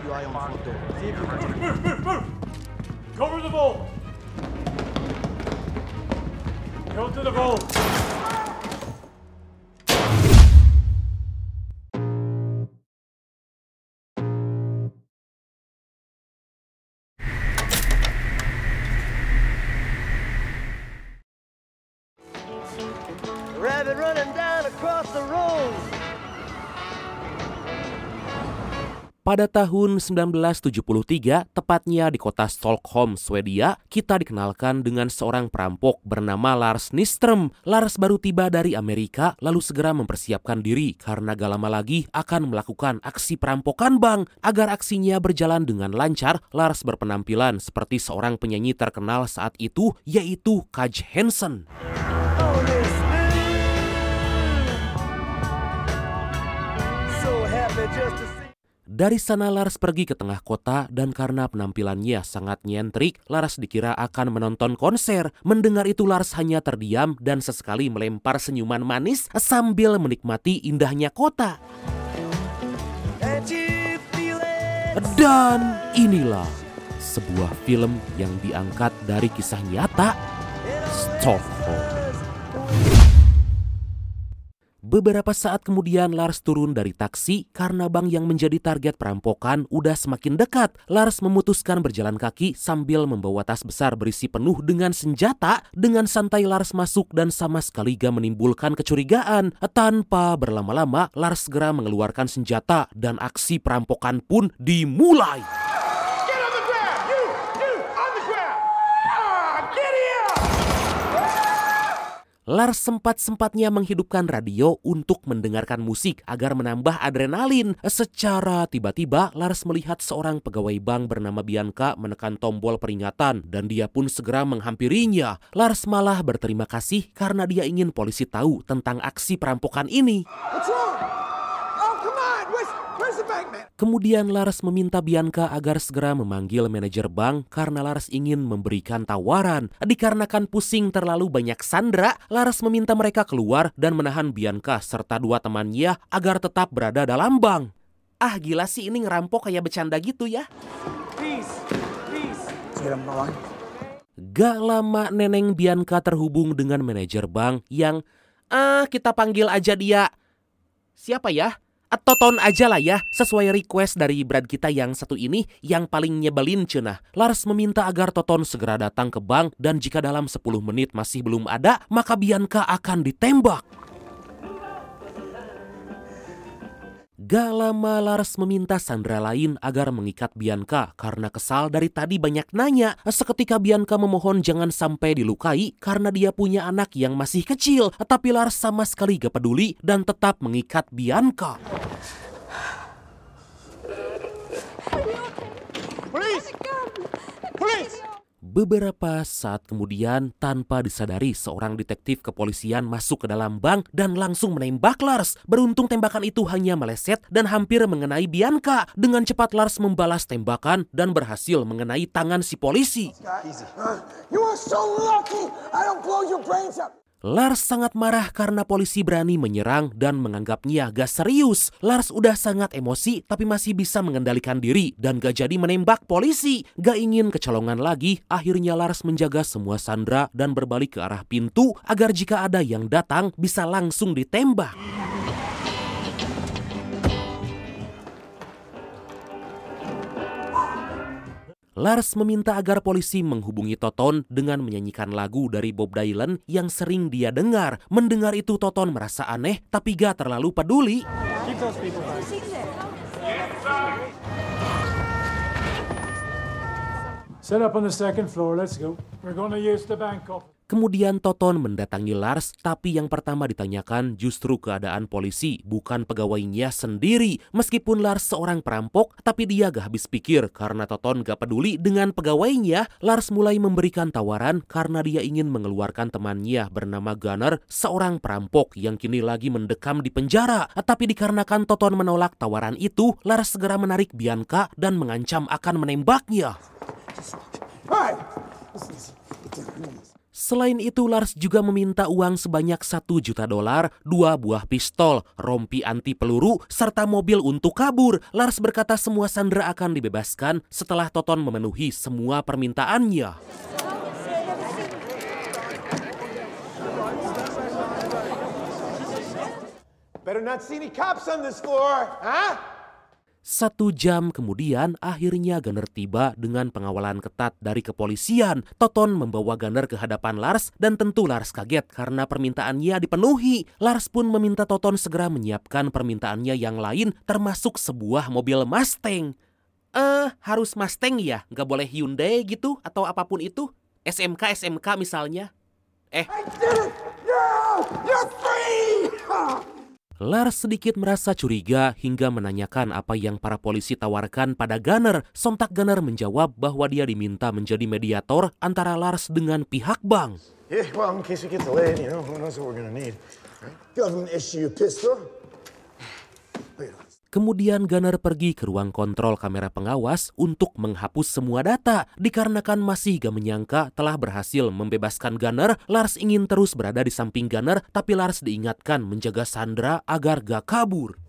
you eye on the front door. See if you can... Cover the vault! Go to the vault! Rabbit running down across the road. Pada tahun 1973, tepatnya di kota Stockholm, Swedia, kita dikenalkan dengan seorang perampok bernama Lars Nyström. Lars baru tiba dari Amerika, lalu segera mempersiapkan diri karena gak lama lagi akan melakukan aksi perampokan bank. Agar aksinya berjalan dengan lancar, Lars berpenampilan seperti seorang penyanyi terkenal saat itu, yaitu Kaj Hansen. Dari sana Lars pergi ke tengah kota dan karena penampilannya sangat nyentrik, Lars dikira akan menonton konser. Mendengar itu Lars hanya terdiam dan sesekali melempar senyuman manis sambil menikmati indahnya kota. Dan inilah sebuah film yang diangkat dari kisah nyata, Stockholm. Beberapa saat kemudian Lars turun dari taksi karena bank yang menjadi target perampokan udah semakin dekat. Lars memutuskan berjalan kaki sambil membawa tas besar berisi penuh dengan senjata. Dengan santai Lars masuk dan sama sekali gak menimbulkan kecurigaan. Tanpa berlama-lama Lars segera mengeluarkan senjata dan aksi perampokan pun dimulai. Lars sempat-sempatnya menghidupkan radio untuk mendengarkan musik agar menambah adrenalin. Secara tiba-tiba, Lars melihat seorang pegawai bank bernama Bianca menekan tombol peringatan dan dia pun segera menghampirinya. Lars malah berterima kasih karena dia ingin polisi tahu tentang aksi perampokan ini. Kemudian Lars meminta Bianca agar segera memanggil manajer bank karena Lars ingin memberikan tawaran. Dikarenakan pusing terlalu banyak sandera, Lars meminta mereka keluar dan menahan Bianca serta dua temannya agar tetap berada dalam bank. Ah gila sih, ini ngerampok kayak bercanda gitu ya. Gak lama Neneng Bianca terhubung dengan manajer bank yang kita panggil aja dia. Siapa ya? Toton aja lah ya, sesuai request dari Brad kita yang satu ini yang paling nyebelin cenah. Lars meminta agar Toton segera datang ke bank dan jika dalam 10 menit masih belum ada, maka Bianca akan ditembak. Gak lama Lars meminta sandera lain agar mengikat Bianca karena kesal dari tadi banyak nanya. Seketika Bianca memohon jangan sampai dilukai karena dia punya anak yang masih kecil. Tapi Lars sama sekali gak peduli dan tetap mengikat Bianca. Police! Police! Beberapa saat kemudian, tanpa disadari seorang detektif kepolisian masuk ke dalam bank dan langsung menembak Lars. Beruntung tembakan itu hanya meleset dan hampir mengenai Bianca. Dengan cepat Lars membalas tembakan dan berhasil mengenai tangan si polisi. You are so lucky I don't blow your brains out. Lars sangat marah karena polisi berani menyerang dan menganggapnya gak serius. Lars udah sangat emosi tapi masih bisa mengendalikan diri dan gak jadi menembak polisi. Gak ingin kecolongan lagi, akhirnya Lars menjaga semua sandera dan berbalik ke arah pintu agar jika ada yang datang bisa langsung ditembak. Lars meminta agar polisi menghubungi Toton dengan menyanyikan lagu dari Bob Dylan yang sering dia dengar. Mendengar itu Toton merasa aneh tapi gak terlalu peduli. Set up on the second floor, let's go. We're gonna use the bank office. Kemudian Toton mendatangi Lars, tapi yang pertama ditanyakan justru keadaan polisi, bukan pegawainya sendiri. Meskipun Lars seorang perampok, tapi dia gak habis pikir karena Toton gak peduli dengan pegawainya. Lars mulai memberikan tawaran karena dia ingin mengeluarkan temannya bernama Gunnar, seorang perampok yang kini lagi mendekam di penjara. Tapi dikarenakan Toton menolak tawaran itu, Lars segera menarik Bianca dan mengancam akan menembaknya. Selain itu, Lars juga meminta uang sebanyak $1 juta, 2 buah pistol, rompi anti peluru, serta mobil untuk kabur. Lars berkata semua sandera akan dibebaskan setelah Toton memenuhi semua permintaannya. Better not see any cops on this floor, huh? 1 jam kemudian, akhirnya Gunner tiba dengan pengawalan ketat dari kepolisian. Toton membawa Gunner ke hadapan Lars dan tentu Lars kaget karena permintaannya dipenuhi. Lars pun meminta Toton segera menyiapkan permintaannya yang lain termasuk sebuah mobil Mustang. Harus Mustang ya? Nggak boleh Hyundai gitu atau apapun itu? SMK misalnya? I did it! No! You're free! Lars sedikit merasa curiga hingga menanyakan apa yang para polisi tawarkan pada Gunner. Sontak Gunner menjawab bahwa dia diminta menjadi mediator antara Lars dengan pihak bank. Yeah, well, in case we get delayed, you know, who knows what we're gonna need. Government issue a pistol. Wait. Kemudian Gunner pergi ke ruang kontrol kamera pengawas untuk menghapus semua data. Dikarenakan masih gak menyangka telah berhasil membebaskan Gunner, Lars ingin terus berada di samping Gunner, tapi Lars diingatkan menjaga Sandra agar gak kabur.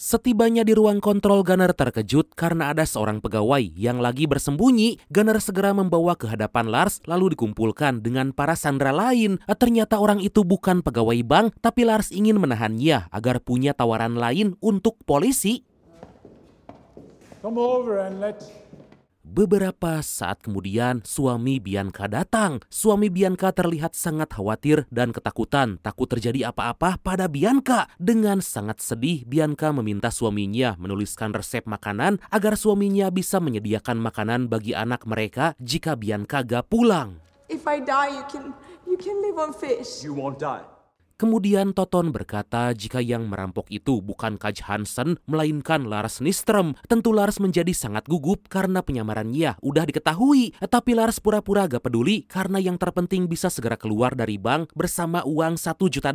Setibanya di ruang kontrol, Gunner terkejut karena ada seorang pegawai yang lagi bersembunyi. Gunner segera membawa ke hadapan Lars lalu dikumpulkan dengan para sandera lain. Ternyata orang itu bukan pegawai bank, tapi Lars ingin menahannya agar punya tawaran lain untuk polisi. Come over and Beberapa saat kemudian, suami Bianca datang. Suami Bianca terlihat sangat khawatir dan ketakutan, takut terjadi apa-apa pada Bianca. Dengan sangat sedih, Bianca meminta suaminya menuliskan resep makanan agar suaminya bisa menyediakan makanan bagi anak mereka jika Bianca gak pulang. If I die, you can live on fish. You won't die. Kemudian Toton berkata jika yang merampok itu bukan Kaj Hansen, melainkan Lars Nyström. Tentu Lars menjadi sangat gugup karena penyamarannya udah diketahui. Tapi Lars pura-pura gak peduli karena yang terpenting bisa segera keluar dari bank bersama uang $1 juta.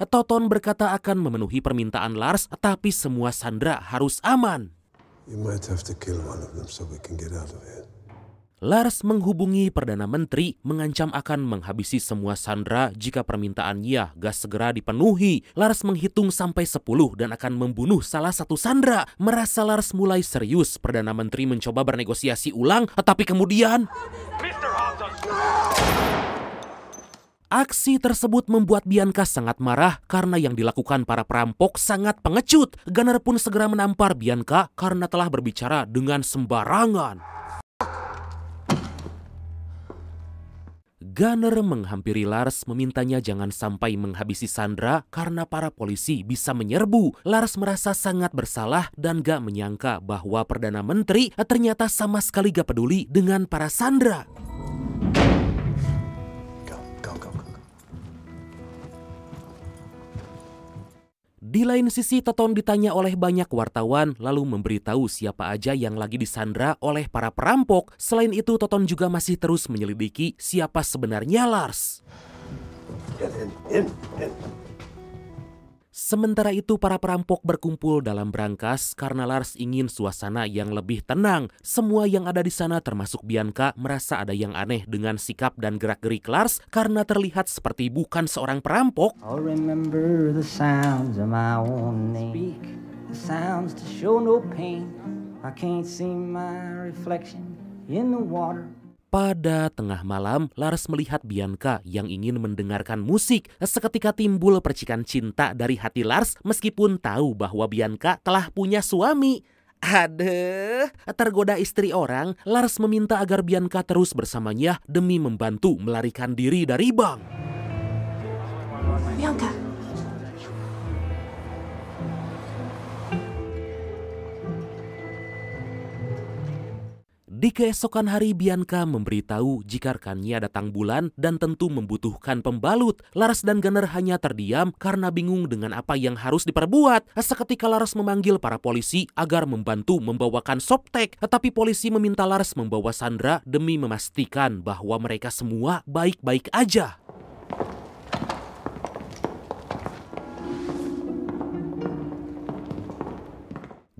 Toton berkata akan memenuhi permintaan Lars, tapi semua sandera harus aman. You might have to kill one of them so we can get out of here. Lars menghubungi Perdana Menteri mengancam akan menghabisi semua sandera jika permintaannya gak segera dipenuhi. Lars menghitung sampai 10 dan akan membunuh salah satu sandera. Merasa Lars mulai serius, Perdana Menteri mencoba bernegosiasi ulang, tapi kemudian aksi tersebut membuat Bianca sangat marah karena yang dilakukan para perampok sangat pengecut. Gunner pun segera menampar Bianca karena telah berbicara dengan sembarangan. Gunner menghampiri Lars memintanya jangan sampai menghabisi Sandra karena para polisi bisa menyerbu. Lars merasa sangat bersalah dan gak menyangka bahwa Perdana Menteri ternyata sama sekali gak peduli dengan para Sandra. Di lain sisi, Toton ditanya oleh banyak wartawan lalu memberitahu siapa aja yang lagi disandra oleh para perampok. Selain itu, Toton juga masih terus menyelidiki siapa sebenarnya Lars. Sementara itu, para perampok berkumpul dalam brankas karena Lars ingin suasana yang lebih tenang. Semua yang ada di sana termasuk Bianca merasa ada yang aneh dengan sikap dan gerak-gerik Lars karena terlihat seperti bukan seorang perampok. I'll remember the sounds of my own name. Speak the sounds to show no pain. I can't see my reflection in the water. Pada tengah malam, Lars melihat Bianca yang ingin mendengarkan musik. Seketika timbul percikan cinta dari hati Lars meskipun tahu bahwa Bianca telah punya suami. Aduh, tergoda istri orang, Lars meminta agar Bianca terus bersamanya demi membantu melarikan diri dari bank. Bianca. Di keesokan hari, Bianca memberitahu jika rekannya datang bulan dan tentu membutuhkan pembalut. Lars dan Gunner hanya terdiam karena bingung dengan apa yang harus diperbuat. Seketika Lars memanggil para polisi agar membantu membawakan Softtek, tetapi polisi meminta Lars membawa Sandra demi memastikan bahwa mereka semua baik-baik aja.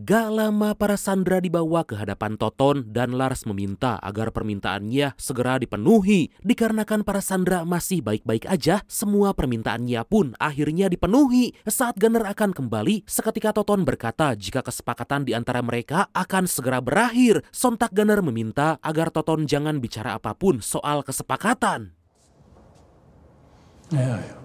Gak lama para sandera dibawa ke hadapan Toton dan Lars meminta agar permintaannya segera dipenuhi. Dikarenakan para sandera masih baik-baik aja, semua permintaannya pun akhirnya dipenuhi. Saat Gunner akan kembali, seketika Toton berkata jika kesepakatan di antara mereka akan segera berakhir. Sontak Gunner meminta agar Toton jangan bicara apapun soal kesepakatan. Ja.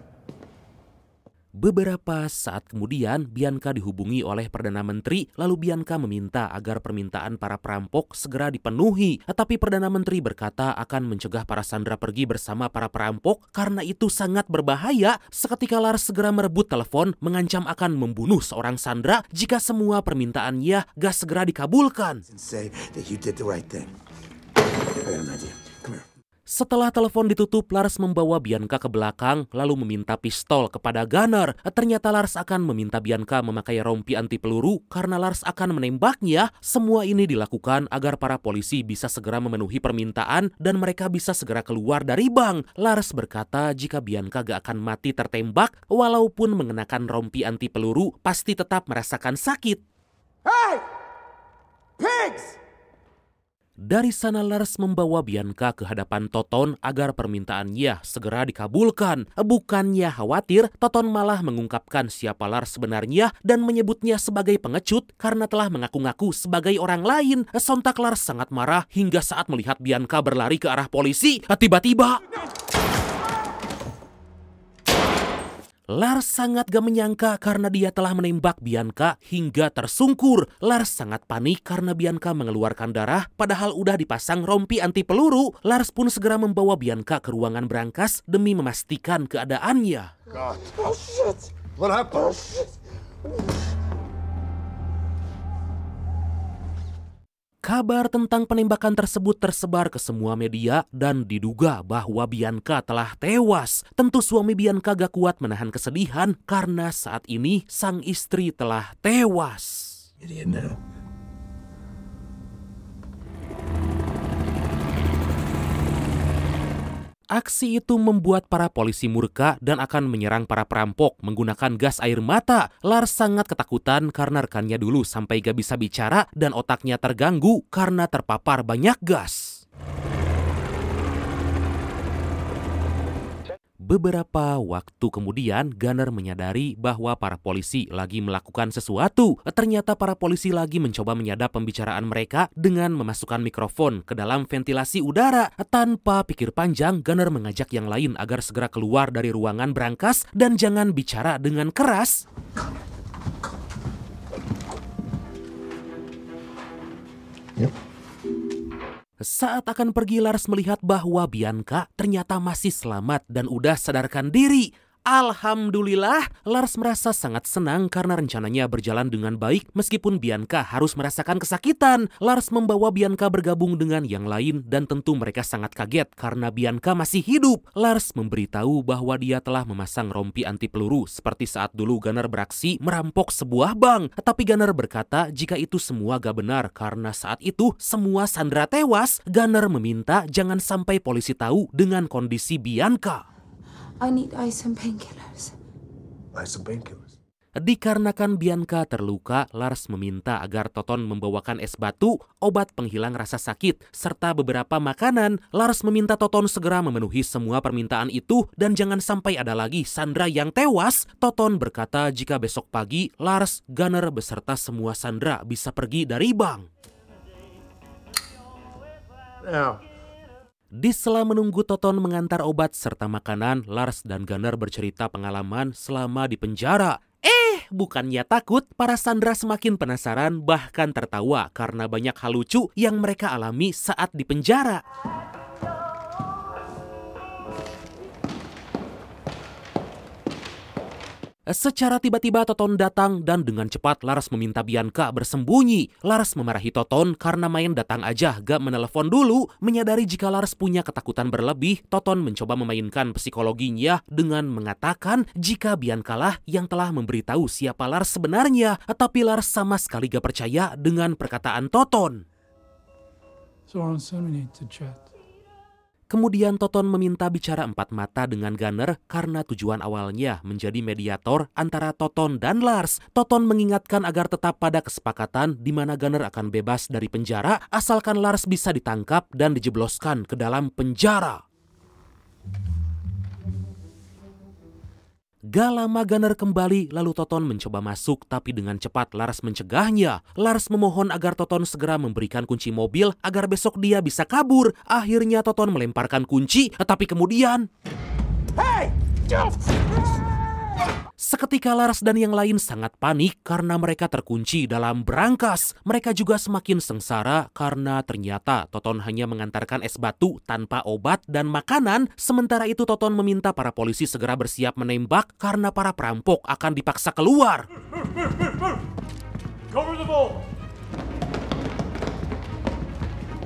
Beberapa saat kemudian, Bianca dihubungi oleh Perdana Menteri, lalu Bianca meminta agar permintaan para perampok segera dipenuhi. Tapi Perdana Menteri berkata akan mencegah para sandera pergi bersama para perampok karena itu sangat berbahaya. Seketika Lars segera merebut telepon, mengancam akan membunuh seorang sandera jika semua permintaannya gak segera dikabulkan. Say that you did the right thing. I got an idea. Come here. Setelah telepon ditutup, Lars membawa Bianca ke belakang lalu meminta pistol kepada Gunner. Ternyata Lars akan meminta Bianca memakai rompi anti peluru karena Lars akan menembaknya. Semua ini dilakukan agar para polisi bisa segera memenuhi permintaan dan mereka bisa segera keluar dari bank. Lars berkata jika Bianca gak akan mati tertembak, walaupun mengenakan rompi anti peluru pasti tetap merasakan sakit. Hey! Pigs! Dari sana Lars membawa Bianca ke hadapan Toton agar permintaannya segera dikabulkan. Bukannya khawatir, Toton malah mengungkapkan siapa Lars sebenarnya dan menyebutnya sebagai pengecut karena telah mengaku-ngaku sebagai orang lain. Sontak Lars sangat marah hingga saat melihat Bianca berlari ke arah polisi. Tiba-tiba Lars sangat gak menyangka karena dia telah menembak Bianca hingga tersungkur. Lars sangat panik karena Bianca mengeluarkan darah padahal udah dipasang rompi anti peluru. Lars pun segera membawa Bianca ke ruangan brankas demi memastikan keadaannya. God. Oh shit! What happened? Oh shit! Kabar tentang penembakan tersebut tersebar ke semua media dan diduga bahwa Bianca telah tewas. Tentu suami Bianca gak kuat menahan kesedihan karena saat ini sang istri telah tewas. Idiot now. Aksi itu membuat para polisi murka dan akan menyerang para perampok menggunakan gas air mata. Lars sangat ketakutan karena rekannya dulu sampai gak bisa bicara dan otaknya terganggu karena terpapar banyak gas. Beberapa waktu kemudian, Gunner menyadari bahwa para polisi lagi melakukan sesuatu. Ternyata para polisi lagi mencoba menyadap pembicaraan mereka dengan memasukkan mikrofon ke dalam ventilasi udara. Tanpa pikir panjang, Gunner mengajak yang lain agar segera keluar dari ruangan brankas dan jangan bicara dengan keras. Yep. Saat akan pergi, Lars melihat bahwa Bianca ternyata masih selamat dan udah sadarkan diri. Alhamdulillah, Lars merasa sangat senang karena rencananya berjalan dengan baik meskipun Bianca harus merasakan kesakitan. Lars membawa Bianca bergabung dengan yang lain dan tentu mereka sangat kaget karena Bianca masih hidup. Lars memberitahu bahwa dia telah memasang rompi anti peluru seperti saat dulu Gunner beraksi merampok sebuah bank. Tapi Gunner berkata jika itu semua gak benar karena saat itu semua sandera tewas. Gunner meminta jangan sampai polisi tahu dengan kondisi Bianca. I need ice and painkillers. Buy some painkillers. Dikarenakan Bianca terluka, Lars meminta agar Toton membawakan es batu, obat penghilang rasa sakit, serta beberapa makanan. Lars meminta Toton segera memenuhi semua permintaan itu dan jangan sampai ada lagi sandera yang tewas. Toton berkata jika besok pagi, Lars, Gunner beserta semua sandera bisa pergi dari bank. Now. Di sela menunggu Toton mengantar obat serta makanan, Lars dan Gunner bercerita pengalaman selama di penjara. Bukannya takut, para sandera semakin penasaran bahkan tertawa karena banyak hal lucu yang mereka alami saat di penjara. Secara tiba-tiba Toton datang dan dengan cepat Lars meminta Bianca bersembunyi. Lars memarahi Toton karena main datang aja gak menelepon dulu. Menyadari jika Lars punya ketakutan berlebih, Toton mencoba memainkan psikologinya dengan mengatakan jika Bianca lah yang telah memberitahu siapa Lars sebenarnya. Tapi Lars sama sekali gak percaya dengan perkataan Toton. Soren, we need to chat. Kemudian Toton meminta bicara empat mata dengan Gunner karena tujuan awalnya menjadi mediator antara Toton dan Lars. Toton mengingatkan agar tetap pada kesepakatan di mana Gunner akan bebas dari penjara asalkan Lars bisa ditangkap dan dijebloskan ke dalam penjara. Gak lama Gunner kembali, lalu Toton mencoba masuk, tapi dengan cepat Lars mencegahnya. Lars memohon agar Toton segera memberikan kunci mobil agar besok dia bisa kabur. Akhirnya Toton melemparkan kunci, tetapi kemudian... Hey! Seketika Lars dan yang lain sangat panik karena mereka terkunci dalam berangkas. Mereka juga semakin sengsara karena ternyata Toton hanya mengantarkan es batu tanpa obat dan makanan. Sementara itu Toton meminta para polisi segera bersiap menembak karena para perampok akan dipaksa keluar. Cover the vault.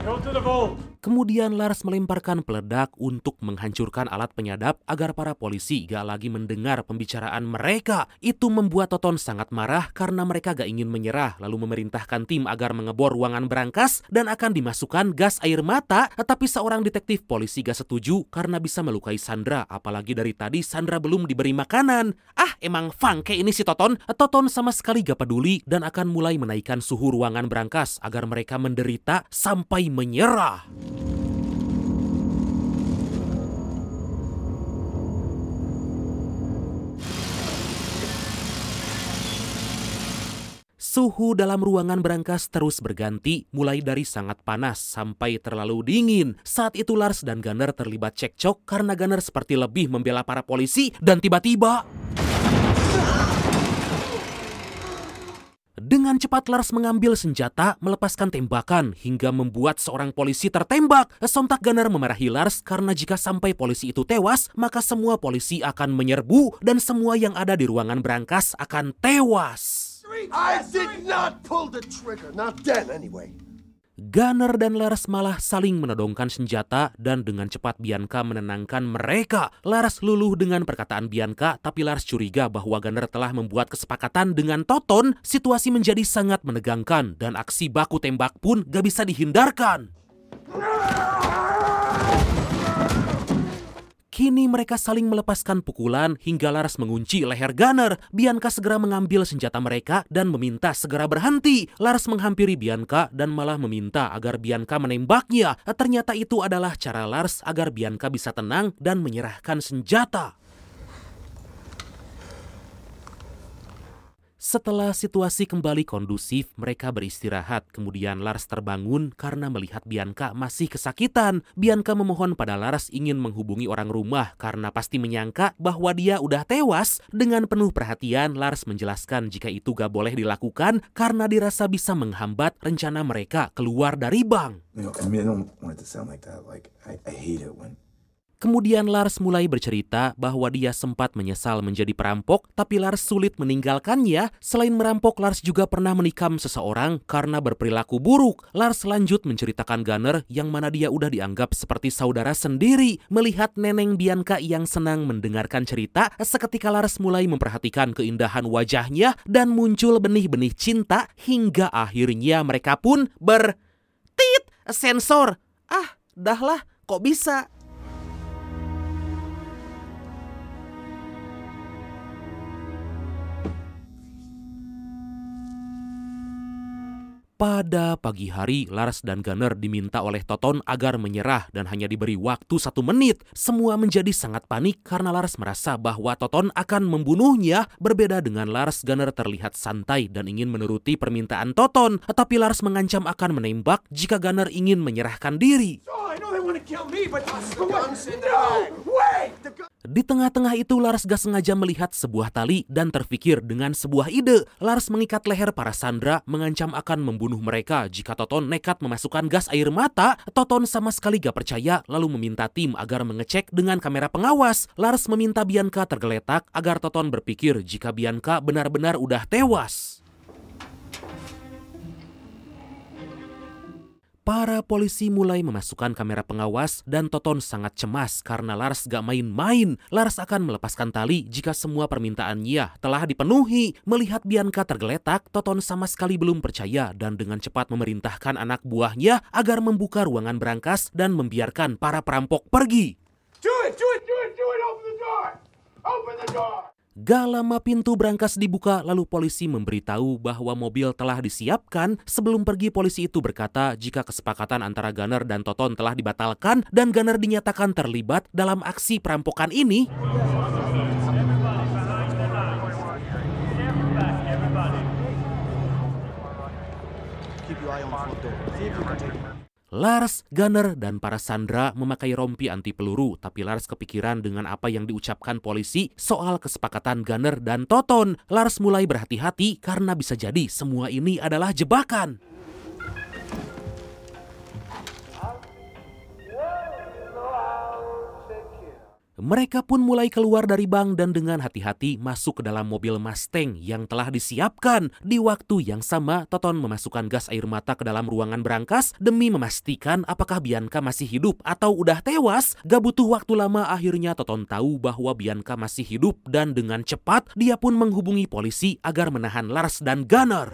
Go to the vault. Kemudian Lars melemparkan peledak untuk menghancurkan alat penyadap agar para polisi gak lagi mendengar pembicaraan mereka. Itu membuat Toton sangat marah karena mereka gak ingin menyerah, lalu memerintahkan tim agar mengebor ruangan berangkas dan akan dimasukkan gas air mata. Tetapi seorang detektif polisi gak setuju karena bisa melukai Sandra, apalagi dari tadi Sandra belum diberi makanan. Emang fangke ini si Toton. Toton sama sekali gak peduli dan akan mulai menaikkan suhu ruangan berangkas agar mereka menderita sampai menyerah. Suhu dalam ruangan berangkas terus berganti, mulai dari sangat panas sampai terlalu dingin. Saat itu Lars dan Gunner terlibat cekcok karena Gunner seperti lebih membela para polisi dan tiba-tiba... Dengan cepat Lars mengambil senjata, melepaskan tembakan hingga membuat seorang polisi tertembak. Sontak Gunner memarahi Lars karena jika sampai polisi itu tewas, maka semua polisi akan menyerbu dan semua yang ada di ruangan berangkas akan tewas. I did not pull the trigger, not then anyway. Gunner dan Lars malah saling menodongkan senjata dan dengan cepat Bianca menenangkan mereka. Lars luluh dengan perkataan Bianca, tapi Lars curiga bahwa Gunner telah membuat kesepakatan dengan Toton. Situasi menjadi sangat menegangkan dan aksi baku tembak pun gak bisa dihindarkan. Kini mereka saling melepaskan pukulan hingga Lars mengunci leher Gunner. Bianca segera mengambil senjata mereka dan meminta segera berhenti. Lars menghampiri Bianca dan malah meminta agar Bianca menembaknya. Ternyata itu adalah cara Lars agar Bianca bisa tenang dan menyerahkan senjata. Setelah situasi kembali kondusif, mereka beristirahat. Kemudian Lars terbangun karena melihat Bianca masih kesakitan. Bianca memohon pada Lars ingin menghubungi orang rumah karena pasti menyangka bahwa dia udah tewas. Dengan penuh perhatian, Lars menjelaskan jika itu gak boleh dilakukan karena dirasa bisa menghambat rencana mereka keluar dari bank. Kemudian Lars mulai bercerita bahwa dia sempat menyesal menjadi perampok, tapi Lars sulit meninggalkannya. Selain merampok, Lars juga pernah menikam seseorang karena berperilaku buruk. Lars lanjut menceritakan Gunner yang mana dia udah dianggap seperti saudara sendiri. Melihat neneng Bianca yang senang mendengarkan cerita, seketika Lars mulai memperhatikan keindahan wajahnya dan muncul benih-benih cinta hingga akhirnya mereka pun sensor. Dahlah, kok bisa? Pada pagi hari, Lars dan Gunner diminta oleh Toton agar menyerah dan hanya diberi waktu 1 menit. Semua menjadi sangat panik karena Lars merasa bahwa Toton akan membunuhnya. Berbeda dengan Lars, Gunner terlihat santai dan ingin menuruti permintaan Toton. Tapi Lars mengancam akan menembak jika Gunner ingin menyerahkan diri. Di tengah-tengah itu Lars gak sengaja melihat sebuah tali dan terfikir dengan sebuah ide. Lars mengikat leher para Sandra, mengancam akan membunuh mereka jika Toton nekat memasukkan gas air mata. Toton sama sekali gak percaya, lalu meminta tim agar mengecek dengan kamera pengawas. Lars meminta Bianca tergeletak agar Toton berpikir jika Bianca benar-benar udah tewas. Para polisi mulai memasukkan kamera pengawas dan Toton sangat cemas karena Lars gak main-main. Lars akan melepaskan tali jika semua permintaannya telah dipenuhi. Melihat Bianca tergeletak, Toton sama sekali belum percaya dan dengan cepat memerintahkan anak buahnya agar membuka ruangan berangkas dan membiarkan para perampok pergi. Do it! Open the door! Open the door! Gak lama pintu berangkas dibuka, lalu polisi memberitahu bahwa mobil telah disiapkan. Sebelum pergi, polisi itu berkata jika kesepakatan antara Gunner dan Toton telah dibatalkan dan Gunner dinyatakan terlibat dalam aksi perampokan ini. Lars, Gunner, dan para sandera memakai rompi anti peluru, tapi Lars kepikiran dengan apa yang diucapkan polisi soal kesepakatan Gunner dan Toton. Lars mulai berhati-hati karena bisa jadi semua ini adalah jebakan. Mereka pun mulai keluar dari bank dan dengan hati-hati masuk ke dalam mobil Mustang yang telah disiapkan. Di waktu yang sama, Toton memasukkan gas air mata ke dalam ruangan berangkas demi memastikan apakah Bianca masih hidup atau udah tewas. Gak butuh waktu lama, akhirnya Toton tahu bahwa Bianca masih hidup dan dengan cepat dia pun menghubungi polisi agar menahan Lars dan Gunner.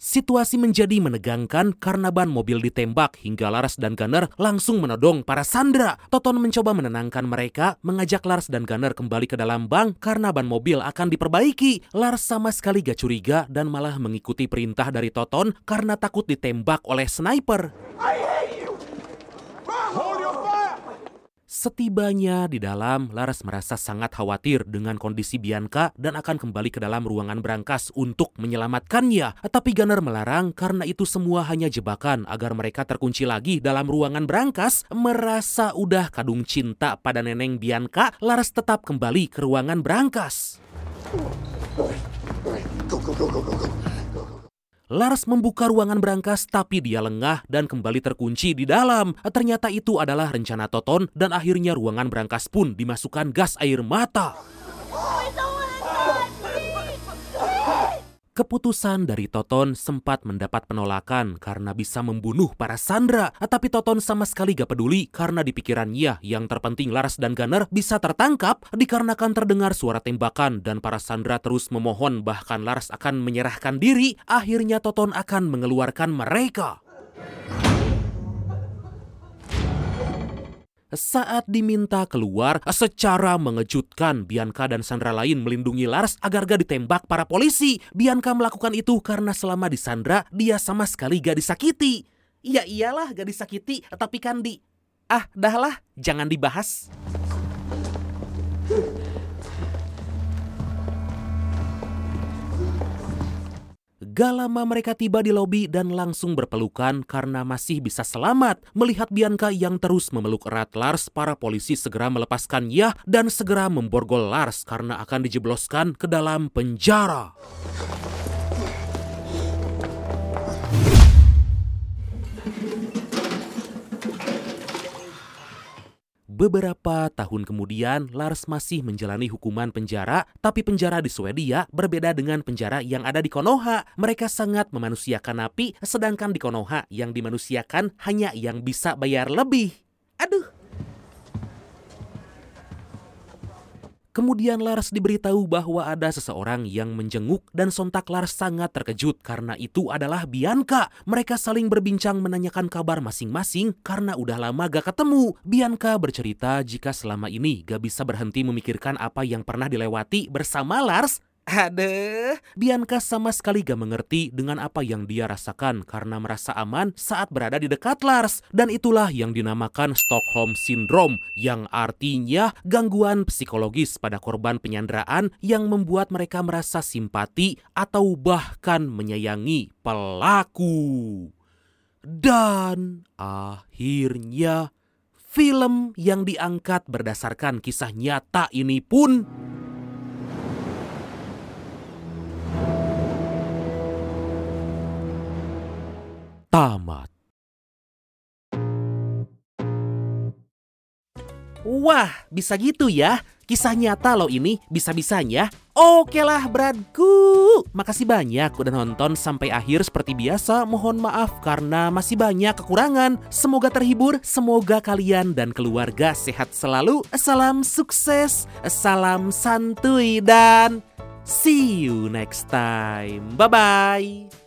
Situasi menjadi menegangkan karena ban mobil ditembak hingga Lars dan Gunner langsung menodong para sandera. Toton mencoba menenangkan mereka, mengajak Lars dan Gunner kembali ke dalam bank karena ban mobil akan diperbaiki. Lars sama sekali gak curiga dan malah mengikuti perintah dari Toton karena takut ditembak oleh sniper. Setibanya di dalam, Lars merasa sangat khawatir dengan kondisi Bianca dan akan kembali ke dalam ruangan berangkas untuk menyelamatkannya. Tapi Gunner melarang karena itu semua hanya jebakan agar mereka terkunci lagi dalam ruangan berangkas. Merasa udah kadung cinta pada neneng Bianca, Lars tetap kembali ke ruangan berangkas. Go. Lars membuka ruangan berangkas tapi dia lengah dan kembali terkunci di dalam. Ternyata itu adalah rencana Toton dan akhirnya ruangan berangkas pun dimasukkan gas air mata. Keputusan dari Toton sempat mendapat penolakan karena bisa membunuh para sandera. Tapi Toton sama sekali gak peduli karena di pikirannya yang terpenting Lars dan Gunner bisa tertangkap. Dikarenakan terdengar suara tembakan dan para sandera terus memohon bahkan Lars akan menyerahkan diri, akhirnya Toton akan mengeluarkan mereka. Saat diminta keluar, secara mengejutkan Bianca dan sandera lain melindungi Lars agar gak ditembak para polisi. Bianca melakukan itu karena selama di sandera dia sama sekali gak disakiti. Ya iyalah gak disakiti, tapi kan dahlah, jangan dibahas. Gak lama mereka tiba di lobi dan langsung berpelukan karena masih bisa selamat. Melihat Bianca yang terus memeluk erat Lars, para polisi segera melepaskannya dan segera memborgol Lars karena akan dijebloskan ke dalam penjara. Beberapa tahun kemudian, Lars masih menjalani hukuman penjara, tapi penjara di Swedia berbeda dengan penjara yang ada di Konoha. Mereka sangat memanusiakan napi, sedangkan di Konoha yang dimanusiakan hanya yang bisa bayar lebih. Aduh. Kemudian Lars diberitahu bahwa ada seseorang yang menjenguk dan sontak Lars sangat terkejut karena itu adalah Bianca. Mereka saling berbincang menanyakan kabar masing-masing karena udah lama gak ketemu. Bianca bercerita jika selama ini gak bisa berhenti memikirkan apa yang pernah dilewati bersama Lars. Aduh, Bianca sama sekali gak mengerti dengan apa yang dia rasakan karena merasa aman saat berada di dekat Lars. Dan itulah yang dinamakan Stockholm Syndrome, yang artinya gangguan psikologis pada korban penyanderaan yang membuat mereka merasa simpati atau bahkan menyayangi pelaku. Dan akhirnya film yang diangkat berdasarkan kisah nyata ini pun tamat. Wah, bisa gitu ya? Kisah nyata loh ini, bisa-bisanya. Oke lah bradku, makasih banyak udah nonton sampai akhir. Seperti biasa mohon maaf karena masih banyak kekurangan. Semoga terhibur, semoga kalian dan keluarga sehat selalu. Salam sukses, salam santuy dan see you next time. Bye-bye.